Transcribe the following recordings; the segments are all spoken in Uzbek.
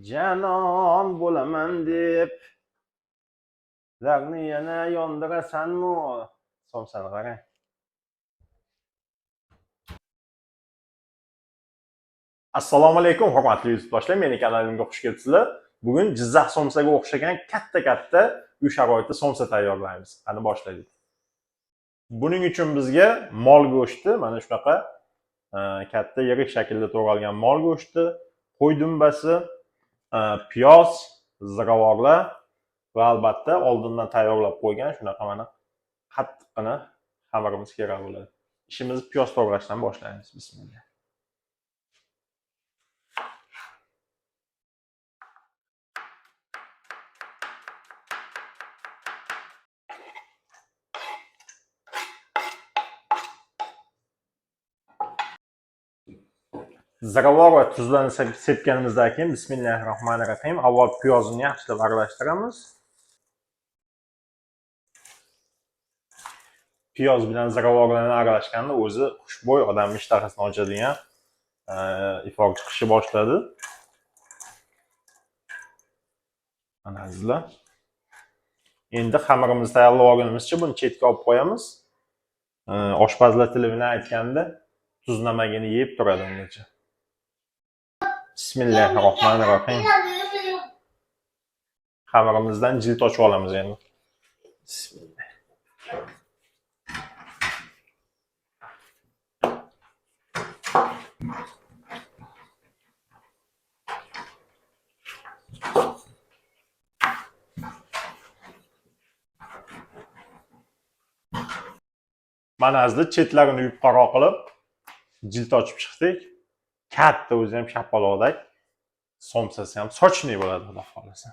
Canon bo'laman deb ularni yana yondirasanmi? Somsani qarang. Assalomu alaykum hurmatli yurtdoshlar, meni kanalimga xush kelibsizlar. Bugun Jizzax somsaga o'xshagan katta uy sharoiti somsa tayyorlaymiz. Qani boshlaylik. Buning uchun bizga mol go'shti, mana shunaqa katta yirik shaklda to'g'ralgan mol go'shti, qo'y dumbasi, piyoz, ziravorlar va albatta oldindan tayyorlab qo'ygan shunaqa mana qattiqqina xamirimiz kerak bo'ladi. Ishimizni piyoz to'g'rashdan boshlaymiz. Bismillah. Ziravor va tuzlarni sepganimizdan keyin bismillahirrohmanirrohim avval piyozni yaxshilab aralashtiramiz. Piyoz bilan ziravorlarni aralashganda o'zi xushbo'y, odamning ishtahasini ochadigan ifor chiqishni boshladi. Mana azizlar. Endi xamirimizni tayyorlab olganimizcha buni chetga olib qo'yamiz. Oshpazlar tili bilan aytganda tuz namagini yeb turadi ungacha. Bismillahirrohmanirrohim. Xamirimizdan jilt ochib olamiz endi. Bismillah. Mana azizlar chetlarini yuvib qaro qilib jilt ochib chiqdik. Katta o'zi ham shapaloqdek. Somsasi ham sochli bo'ladi, xudo xolasa.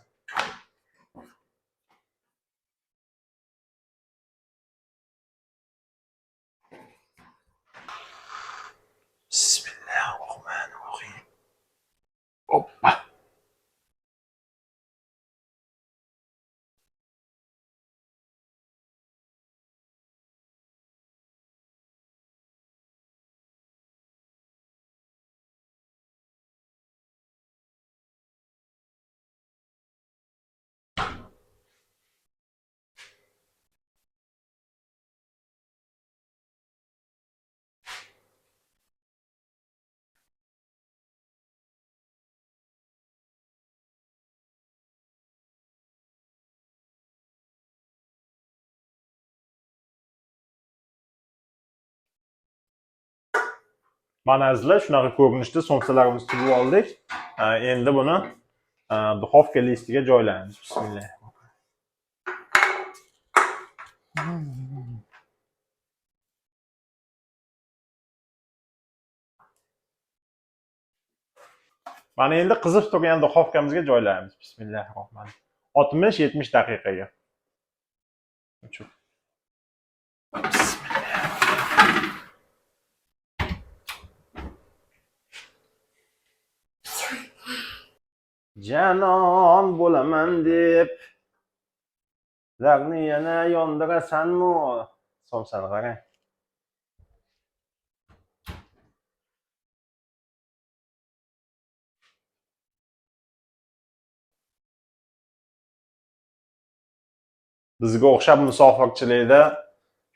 Bismillahirrohmanirrohim. Hoppa. Mana azizlar shunaqa ko'rinishda somsalarimizni tuzib oldik. Endi buni duxovka listiga joylaymiz. Bismillah. Mana endi qizib turgan duxovkamizga joylaymiz. Bismillahirrohmanirrohim. 60-70 daqiqaga. Canon bo'laman deb ularni yana yondirasanmi? Somsani qarang. Bizga o'xshab musofirchilikda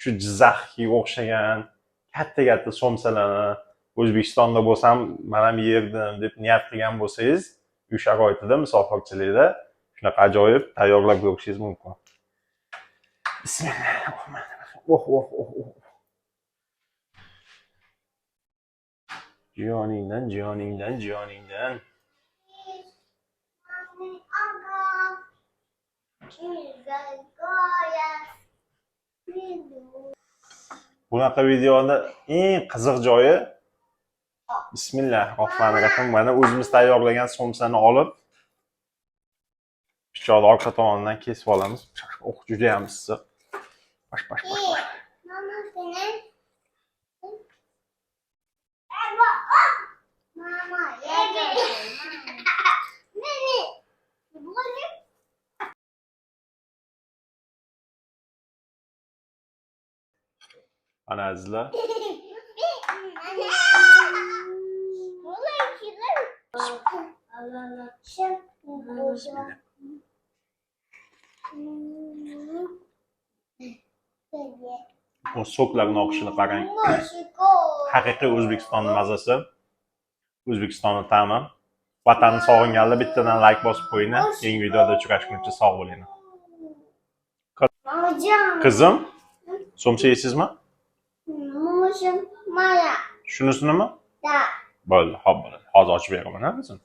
shu Jizzaxga o'xshagan katta somsalarni O'zbekistonda bo'lsam men ham yerdim deb niyat qilgan bo'lsangiz, uy sharoitida musofirchilikda shunaqa ajoyib tayyorlab ko'rishingiz mumkin. Bismillahirrohmanirrohim. Jiyoningdan. Bunaqa videoni eng qiziq joyi bismillahirrohmanirrohim. Mana o'zimiz tayyorlagan somsani olib pichoqni orqa tomonidan kesib olamiz. Juda ham issiq. Bash. Mama seni. Mama, ana azizlar. O soklarni oqishini qarang. Haqiqiy O'zbekistonning mazasi, O'zbekistonning ta'mi. Vatanni sog'inganlar bittadan like bosib qo'yinglar. Yangi videoda uchrashguncha sog' bo'linglar. Qizim, somsa yeysizmi? Shunisi nima? Bo'ldi, hop bo'ladi. Hozir ochib beraman, ha qizim.